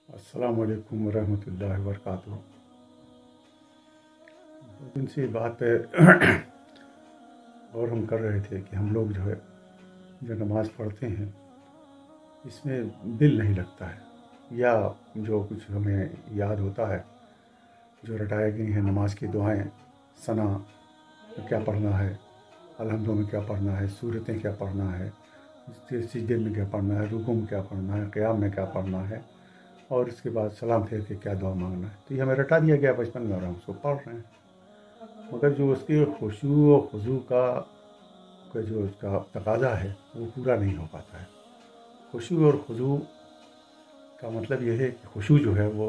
السلام علیکم ورحمۃ اللہ وبرکاتہ۔ ان سے بات پہ اور ہم کر رہے تھے کہ ہم لوگ جو نماز پڑھتے ہیں اس میں دل نہیں لگتا ہے، یا جو کچھ ہمیں یاد ہوتا ہے جو رٹائے گئی ہیں نماز کی دعائیں، ثنا میں کیا پڑھنا ہے، الحمدوں میں کیا پڑھنا ہے، سورتیں کیا پڑھنا ہے، سجدے میں کیا پڑھنا ہے، رکوع میں کیا پڑھنا ہے، قیام میں کیا پڑھنا ہے، اور اس کے بعد سلام پھیر کے کیا دعا مانگنا ہے، تو یہ ہمیں رٹا دیا گیا بچپن میں اور ہم اس کو پڑھ رہے ہیں، مگر جو اس کے خشوع و خضوع کا جو اس کا تقاضا ہے وہ پورا نہیں ہو پاتا ہے۔ خشوع اور خضوع کا مطلب یہ ہے کہ خشوع جو ہے وہ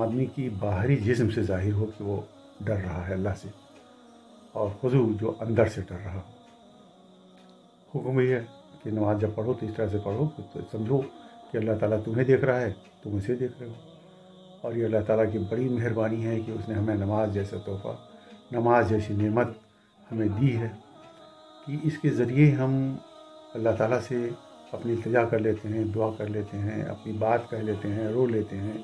آدمی کی باہری جسم سے ظاہر ہو کہ وہ ڈر رہا ہے اللہ سے، اور خضوع جو اندر سے ڈر رہا ہو۔ حکم یہ ہے کہ نماز جب پڑھو تو اس طرح سے پڑھو تو سمجھو کہ اللہ تعالیٰ تمہیں دیکھ رہا ہے، تم اسے دیکھ رہے ہو، اور یہ اللہ تعالیٰ کی بڑی مہربانی ہے کہ اس نے ہمیں نماز جیسا تحفہ، نماز جیسی نعمت ہمیں دی ہے کہ اس کے ذریعے ہم اللہ تعالیٰ سے اپنی التجا کر لیتے ہیں، دعا کر لیتے ہیں، اپنی بات کہہ لیتے ہیں، رو لیتے ہیں،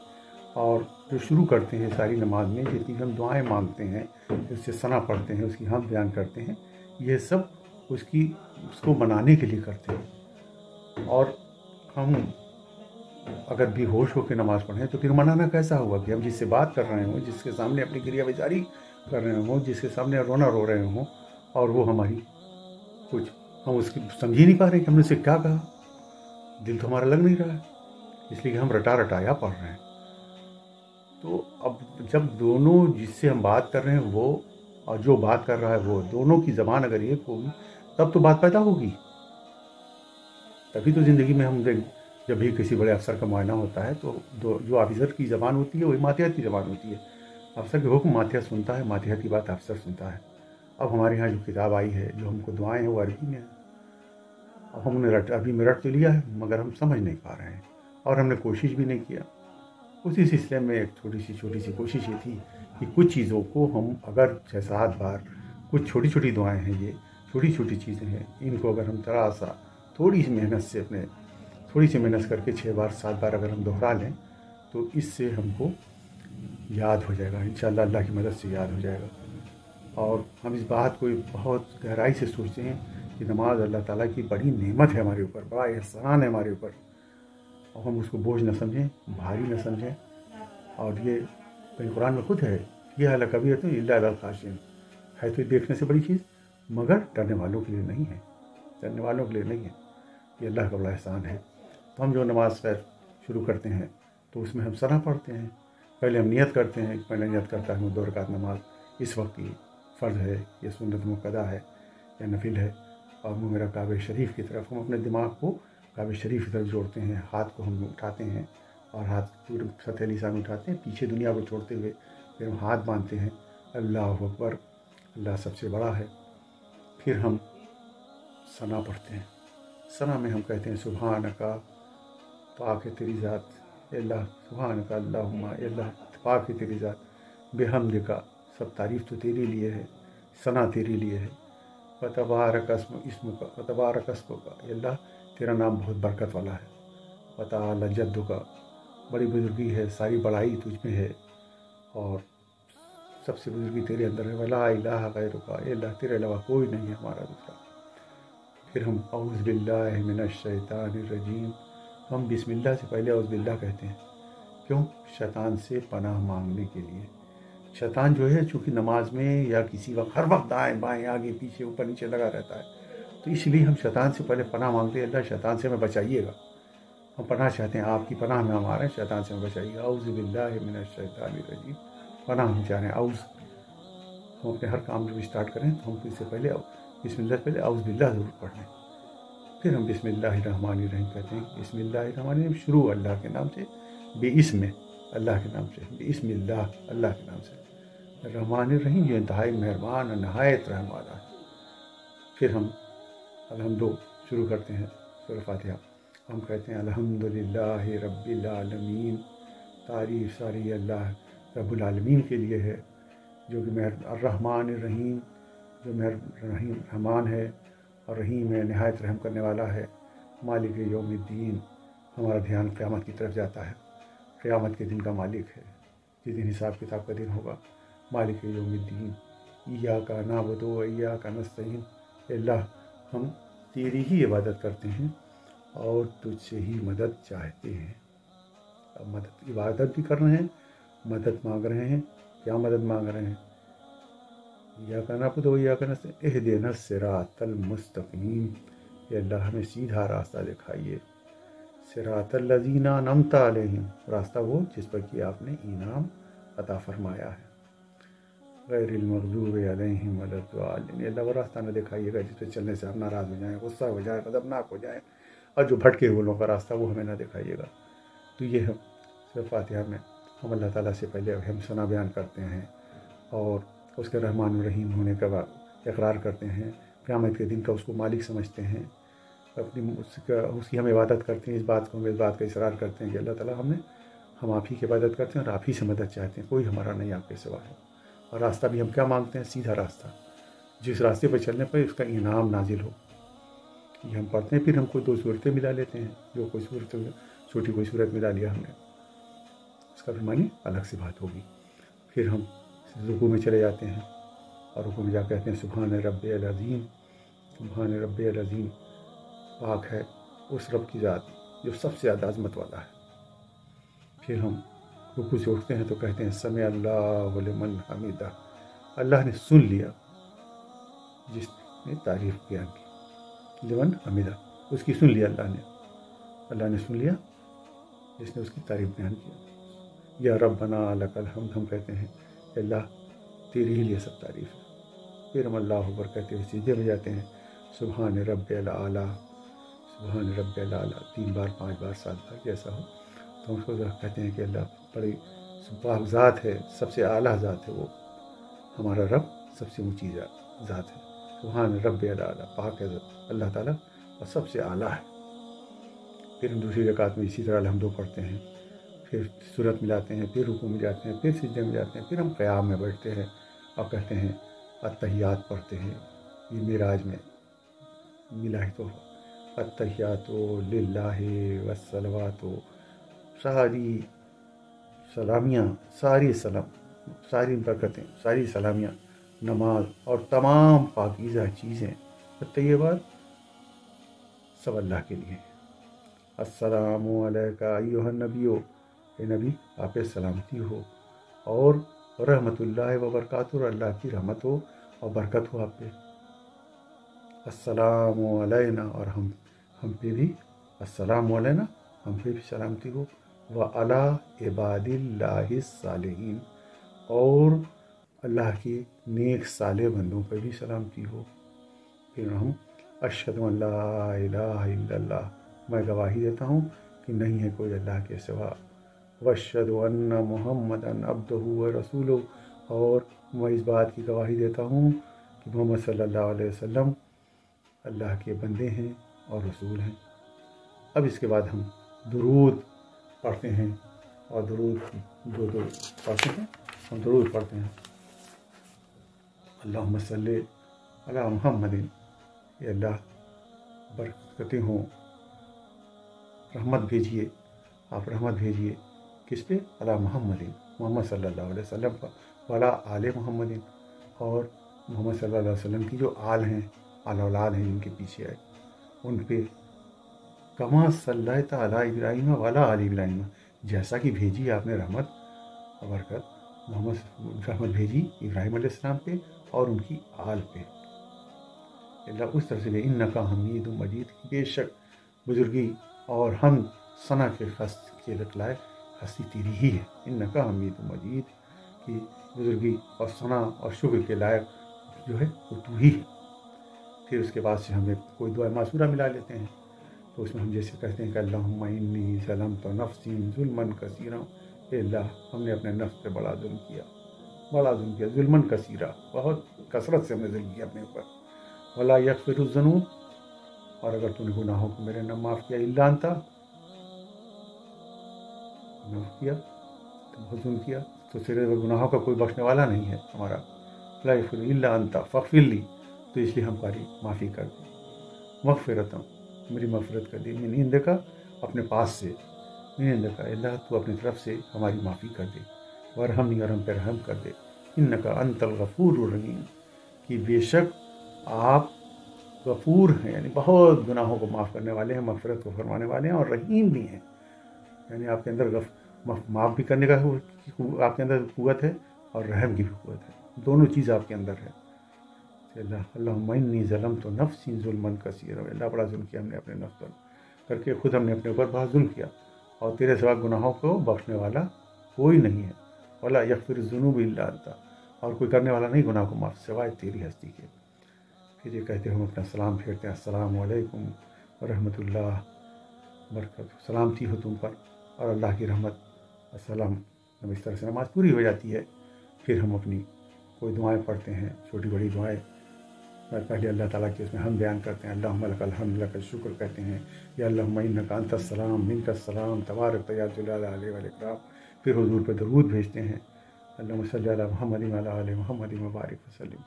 اور جو شروع کرتے ہیں ساری نماز میں جتنی ہم دعائیں مانگتے ہیں، اس سے ثنا پڑھتے ہیں، اس کی حمد بیان کرتے ہیں، یہ سب اس کو منانے کے لیے کرتے ہیں۔ اور ہم اگر بھی ہوش ہو کے نماز پڑھیں تو پھر منانا کیسا ہوا کہ ہم جس سے بات کر رہے ہوں، جس کے سامنے اپنی گریہ بیزاری کر رہے ہوں، جس کے سامنے رونا رو رہے ہوں، اور وہ ہماری کچھ ہم اس کی سمجھ ہی نہیں پا رہے کہ ہم نے اسے کیا کہا، دل تو ہمارا لگ نہیں رہا ہے، اس لیے کہ ہم رٹایا پڑھ رہے ہیں۔ تو اب جب دونوں جس سے ہم بات کر رہے ہیں وہ اور جو بات کر رہا ہے وہ، دونوں کی زبان اگر ایک ہوگی تب تو بات پیدا ہوگی، تبھی تو زندگی میں ہم جب بھی کسی بڑے افسر کا معائنہ ہوتا ہے تو جو آفیسر کی زبان ہوتی ہے وہی ماتحت کی زبان ہوتی ہے، افسر کے حکم ماتحت سنتا ہے، ماتحت کی بات افسر سنتا ہے۔ اب ہمارے ہاں جو کتاب آئی ہے جو ہم کو دعائیں ہیں وہ عربی میں ہیں، اب ہم نے عربی میں رٹ تو لیا ہے مگر ہم سمجھ نہیں پا رہے ہیں، اور ہم نے کوشش بھی نہیں کیا۔ اسی سلسلے میں ایک چھوٹی سی کوشش یہ تھی کہ کچھ چیزوں کو ہم اگر 6-7 بار، کچھ چھوٹی دعائیں ہیں، یہ چھوٹی چیزیں ہیں، ان کو اگر ہم ذرا سا تھوڑی سی محنت کر کے 6 بار 7 بار اگر ہم دہرا لیں تو اس سے ہم کو یاد ہو جائے گا، انشاءاللہ اللہ کی مدد سے یاد ہو جائے گا۔ اور ہم اس بات کو بہت گہرائی سے سوچتے ہیں کہ نماز اللہ تعالیٰ کی بڑی نعمت ہے ہمارے اوپر، بڑا احسان ہے ہمارے اوپر، اور ہم اس کو بوجھ نہ سمجھیں، بھاری نہ سمجھیں۔ اور یہ کہیں قرآن میں خود ہے، یہ ہے لکبیرۃ الا علی الخاشعین، ہے تو دیکھنے سے بڑی چیز مگر ڈرنے والوں کے لیے نہیں ہے، ڈرنے والوں کے لیے نہیں ہے، یہ اللہ کا بڑا احسان ہے۔ تو ہم جو نماز شروع کرتے ہیں تو اس میں ہم ثنا پڑھتے ہیں، پہلے ہم نیت کرتے ہیں، پہلے نیت کرتا ہے 2 رکعت نماز اس وقت کی فرض ہے، یہ سنت مؤکدہ ہے یا نفل ہے، اور منہ میرا کعبہ شریف کی طرف، ہم اپنے دماغ کو کعبہ شریف کی طرف جوڑتے ہیں، ہاتھ کو ہم اٹھاتے ہیں، اور ہاتھ پورے سطح لسان اٹھاتے ہیں، پیچھے دنیا کو چھوڑتے ہوئے پھر ہم ہاتھ باندھتے ہیں، اللہ اکبر، اللہ سب سے بڑا ہے۔ پھر ہم ثنا پڑھتے ہیں، ثنا میں ہم کہتے ہیں سبحانک، پاک ہے تیری ذات، اے اللہ، سبحانک اللہم، اے اللہ پاک ہے تیری ذات، بحمدک، سب تعریف تو تیرے لیے ہے، ثنا تیرے لیے ہے، وتبارک اسمک، وتبارک اسمک، اے اللہ تیرا نام بہت برکت والا ہے، وتعالی جدک، بڑی بزرگی ہے، ساری بڑائی تجھ میں ہے، اور سب سے بزرگی تیرے اندر ہے، ولا الہ غیرک، اے اللہ تیرے علاوہ کوئی نہیں ہے ہمارا دوسرا۔ پھر ہم اعوذ باللہ من الشیطان الرجیم، ہم بسم اللہ سے پہلے اعوذ باللہ کہتے ہیں، کیوں؟ شیطان سے پناہ مانگنے کے لیے۔ شیطان جو ہے چونکہ نماز میں یا کسی وقت ہر وقت دائیں بائیں آگے پیچھے اوپر نیچے لگا رہتا ہے، تو اس لیے ہم شیطان سے پہلے پناہ مانگتے ہیں، اللہ شیطان سے ہمیں بچائیے گا، ہم پناہ چاہتے ہیں، آپ کی پناہ میں ہم آ رہے ہیں، شیطان سے ہمیں بچائیے گا، اعوذ باللہ من الشیطان الرجیم، پناہ ہم چاہ رہے ہیں۔ ہم اپنے ہر کام جب اسٹارٹ کریں تو ہم اس سے پہلے بسم اللہ سے پہلے اعوذ باللہ ضرور پڑھ لیں، پھر ہم بسم اللہ الرحمن الرحیم کہتے ہیں، بسم اللہ الرحمن الرحیم، شروع اللہ کے نام سے، بسم اللہ کے نام سے، بسم اللہ اللہ کے نام سے، الرحمن الرحیم جو انتہائی مہربان اور نہایت رحم والا ہے۔ پھر ہم الحمدو شروع کرتے ہیں سورہ فاتحہ، ہم کہتے ہیں الحمدللہ رب العالمین، تعریف ساری اللہ رب العالمین کے لیے ہے، جو کہ الرحمن الرحیم، جو رحمان ہے اور رحیم ہے، نہایت رحم کرنے والا ہے، مالک یوم الدین، ہمارا دھیان قیامت کی طرف جاتا ہے، क़यामत के दिन का मालिक है, जिस दिन हिसाब किताब का दिन होगा। मालिक यौमिद्दीन, इय्याका नअबुदु व इय्याका नस्तईन। अल्लाह, हम तेरी ही इबादत करते हैं और तुझसे ही मदद चाहते हैं। अब मदद, इबादत भी कर रहे हैं, मदद मांग रहे हैं। क्या मदद मांग रहे हैं? इय्याका नअबुदु व इय्याका नस्तईन इहदिना सिरातल मुस्तकीम। अल्लाह, हमें सीधा रास्ता दिखाइए। सिरातल लज़ीना अनअमता अलैहिम, रास्ता वो जिस पर कि आपने इनाम अता फरमाया है। गैरिल मग़ज़ूबि अलैहिम वलद्दालिन, अल्लाह वो रास्ता न दिखाइएगा जिस पर चलने से हम नाराज़ हो जाएं, गुस्सा हो जाएं, गज़बनाक हो जाएं, और जो भटके हुए का रास्ता वो हमें ना दिखाइएगा। तो ये हम सूरह फातिहा में हम अल्लाह ताला से पहले हम सना बयान करते हैं और उसके रहमान रहीम होने का इकरार करते हैं। क़यामत के दिन का उसको मालिक समझते हैं, अपनी उसकी हम इबादत करते हैं। इस बात का इसरार करते हैं कि अल्लाह ताला हम आप ही की इबादत करते हैं और आप ही से मदद चाहते हैं, कोई हमारा नहीं आपके सिवा है। और रास्ता भी हम क्या मांगते हैं? सीधा रास्ता, जिस रास्ते पर चलने पर उसका इनाम नाजिल हो। ये हम पढ़ते हैं। फिर हम कोई 2 सूरतें मिला लेते हैं, जो कोई सूरत छोटी कोई सूरत मिला लिया हमने, उसका फिर मानी अलग सी बात होगी। फिर हम रुकू में चले जाते हैं और रुकू में जा कहते हैं सुभान रब्बियल अज़ीम, सुभान रब्बियल अज़ीम, पाक है उस रब की ज़ात जो सबसे ज़्यादा अज़मत वाला है। फिर हम रुकू से उठते हैं तो कहते हैं समी अल्लाहु लिमन हमीदा, अल्लाह ने सुन लिया जिसने तारीफ़ बयान की। लिमन हमीदा, उसकी सुन लिया अल्लाह ने सुन लिया जिसने उसकी तारीफ़ बयान किया। या रब्बना लकल हम्द, हम कहते हैं अल्लाह तेरे ही लिए सब तारीफ़ है। फिर हम अल्लाह अकबर कहते हुए सीधे में जाते हैं सुभान रब्बियल आला, सुभान रब्बियल आला 3 बार 5 बार 7 बार जैसा हो। तो उसको कहते हैं कि अल्लाह बड़ी पाक ज़ात है, सबसे आला ज़ात है वो, हमारा रब सबसे ऊंची ज़ात है। सुभान रब्बियल आला, पाक है अल्लाह ताला और सबसे आला है। फिर हम दूसरी रकात में इसी तरह अलहम्दो पढ़ते हैं, फिर सूरत मिलाते हैं, फिर रुकू में जाते हैं, फिर सिजदे में जाते हैं, फिर हम क़याम में बैठते हैं और कहते हैं अत्तहियात पढ़ते हैं। ये मेराज में मिला ही तो अत्तहियातो लिल्लाहि वस्सलवातो, सारी सलामियाँ, सारी सलाम, सारी बरकतें, सारी सलामियाँ, नमाज और तमाम पाकीज़ा चीज़ें तय्यबात सब अल्लाह के लिए। अस्सलामु अलैका अय्युहन नबियो, ए नबी आप पे सलामती हो, और रहमतुल्लाहि व बरकातुहू, अल्लाह की रहमत हो और बरकत हो आप पे। अस्सलामु अलैना, और हम पे भी अस्सलामु अलैना, हम पे भी सलामती हो। व अला इबादिल्लाहिस सालिहीन, और अल्लाह के नेक साले बंदों पर भी सलामती हो। फिर हम अशहदु अल्ला इलाहा इल्लल्लाह, मैं गवाही देता हूँ कि नहीं है कोई अल्लाह के सिवा। वअशहदु अन्ना मुहम्मदन अब्दुहु व रसूलुहु, और मैं इस बात की गवाही देता हूँ कि मोहम्मद सल्लल्लाहु अलैहि वसल्लम अल्लाह के बंदे हैं और रसूल हैं। अब इसके बाद हम दुरूद पढ़ते हैं, और दुरूद 2 पढ़ते हैं। हम दुरूद पढ़ते हैं अल्लाहुम्मा सल्ली अला मुहम्मदिन, ये अल्लाह बरकतें हों, रहमत भेजिए, आप रहमत भेजिए किस पे? अला मुहम्मदिन, मोहम्मद सल्लल्लाहु अलैहि वसल्लम पर, वाला आले मुहम्मदिन, और मोहम्मद सल्लल्लाहु अलैहि वसल्लम की जो आल हैं, आल औलाद हैं जिनके पीछे आए, उन पे कमा सल्लैता अला इब्राहीम वाला आल इब्राहीम, जैसा कि भेजी आपने रहमत और बरकत, मोहम्मद रहमत भेजी इब्राहीम अलैहिस्सलाम पे और उनकी आल पे। अल्लाह उस तरह से इन्नका हमीदुम मजीद, बेशक बुजुर्गी और हम सना के लायक हस्ती तेरी ही है। इन्नका हमीदुम मजीद, कि बुजुर्गी और सना और शुक्र के लायक जो है वो तू ही है। फिर उसके बाद से हमें कोई दुआ मासूरा मिला लेते हैं, तो उसमें हम जैसे कहते हैं कि अल्लाहुम्मा इन्नी ज़लमतु नफ़्सी ज़ुल्मन कसीरा, अल्लाह हमने अपने नफ्स पे बड़ा जुल्म किया, ज़ुल्मन कसीरा, बहुत कसरत से हमने जुल्म किया अपने ऊपर। वला यग़फ़िरुज़्ज़ुनूब, और अगर तूने गुनाहों को मेरे न माफ़ किया, इल्ला अंता, माफ़ किया तो बहुत जुल्म किया, तो तेरे गुनाहों का कोई बख्शने वाला नहीं है हमारा। ला यग़फ़िरु इल्ला अंता फ़ग़फ़िरली, तो इसलिए हमारी माफ़ी कर दी। मग़फ़िरतन, मेरी मग़फ़िरत कर दी, मिन इंदिका, अपने पास से, इन्नका, अल्लाह तू अपनी तरफ से हमारी माफ़ी कर दे, वरहमनी, और हम पे रहम कर दे, इन्नका अंतल गफूरुर रहीम, कि बेशक आप गफूर हैं, यानी बहुत गुनाहों को माफ़ करने वाले हैं, मग़फ़िरत को फरमाने वाले हैं, और रहीम भी हैं, यानी आपके अंदर माफ़ भी करने का आपके अंदर क़ुव्वत है और रहम की भी क़ुव्वत है, दोनों चीज़ आपके अंदर है। अल्लाहुम्मा इन्नी ज़लमतु नफ़्सी ज़ुल्मन कसीरा, अल्लाह बड़ा जुल्म किया हमने अपने नफ्स पर करके, खुद हमने अपने ऊपर बहुत जुल्म किया, और तेरे सिवा गुनाहों को बख्शने वाला कोई नहीं है, वला यग़फ़िरुज़्ज़ुनूब इल्ला अंता, और कोई करने वाला नहीं गुनाह को माफ़ सिवाय तेरी हस्ती के। फिर ये कहते हम अपना सलाम फेरते हैं, अस्सलामु अलैकुम व रहमतुल्लाह बरकातहू, सलामती हो तुम पर और अल्लाह की रहमत अस्सलाम। जब इस तरह से नमाज़ पूरी हो जाती है, फिर हम अपनी कोई दुआएं पढ़ते हैं, छोटी बड़ी दुआएं, पहले अल्लाह ताला की उसमें हम बयान करते हैं, अल्लाहुम्मा लकल हम्द, लकल शुक्र कहते हैं, या अल्लाहुम्मा इन्नका अंतस सलाम मिनकस सलाम तबारक या ज़ुल जलाली वल इकराम। फिर हुज़ूर पर दरूद भेजते हैं, अल्लाहुम्मा सल्लि अला मुहम्मद व अला आलि मुहम्मद व बारिक वसल्लिम।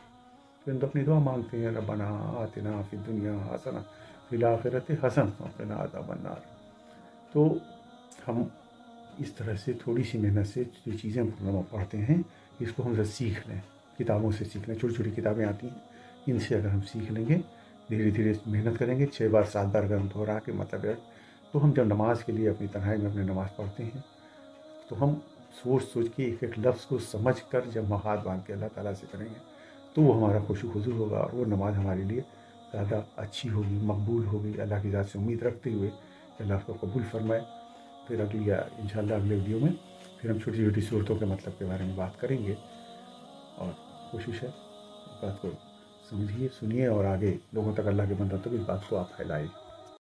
फिर तो अपनी दुआ मांगते हैं, रब्बना आतिना फिद दुनिया हसना फिल आखिरति हसनतन व क़िना अज़ाबन नार। तो हम इस तरह से थोड़ी सी मेहनत से जो चीज़ें हम पढ़ते हैं, इसको हम सीख लें, किताबों से सीख लें, छोटी छोटी किताबें आती हैं, इनसे अगर हम सीख लेंगे, धीरे धीरे मेहनत करेंगे, 6 बार 7 बार अगर हम दोहरा के मतलब है, तो हम जब नमाज़ के लिए अपनी तन्हाई में अपनी नमाज़ पढ़ते हैं, तो हम सोच सोच के एक एक लफ्ज़ को समझ कर जब हम हाथ बांध के अल्लाह ताला से करेंगे, तो वो हमारा खुशू हुज़ूर होगा, और वो नमाज़ हमारे लिए ज़्यादा अच्छी होगी, मकबूल होगी, अल्लाह की ज़ात से उम्मीद रखते हुए अल्लाह उसको कबूल फरमाए। फिर इंशाअल्लाह अगले वीडियो में फिर हम छोटी छोटी सूरतों के मतलब के बारे में बात करेंगे, और कोशिश है इस बात को समझिए, सुनिए, और आगे लोगों तक, अल्लाह के बंदों तक इस बात को आप फैलाइए।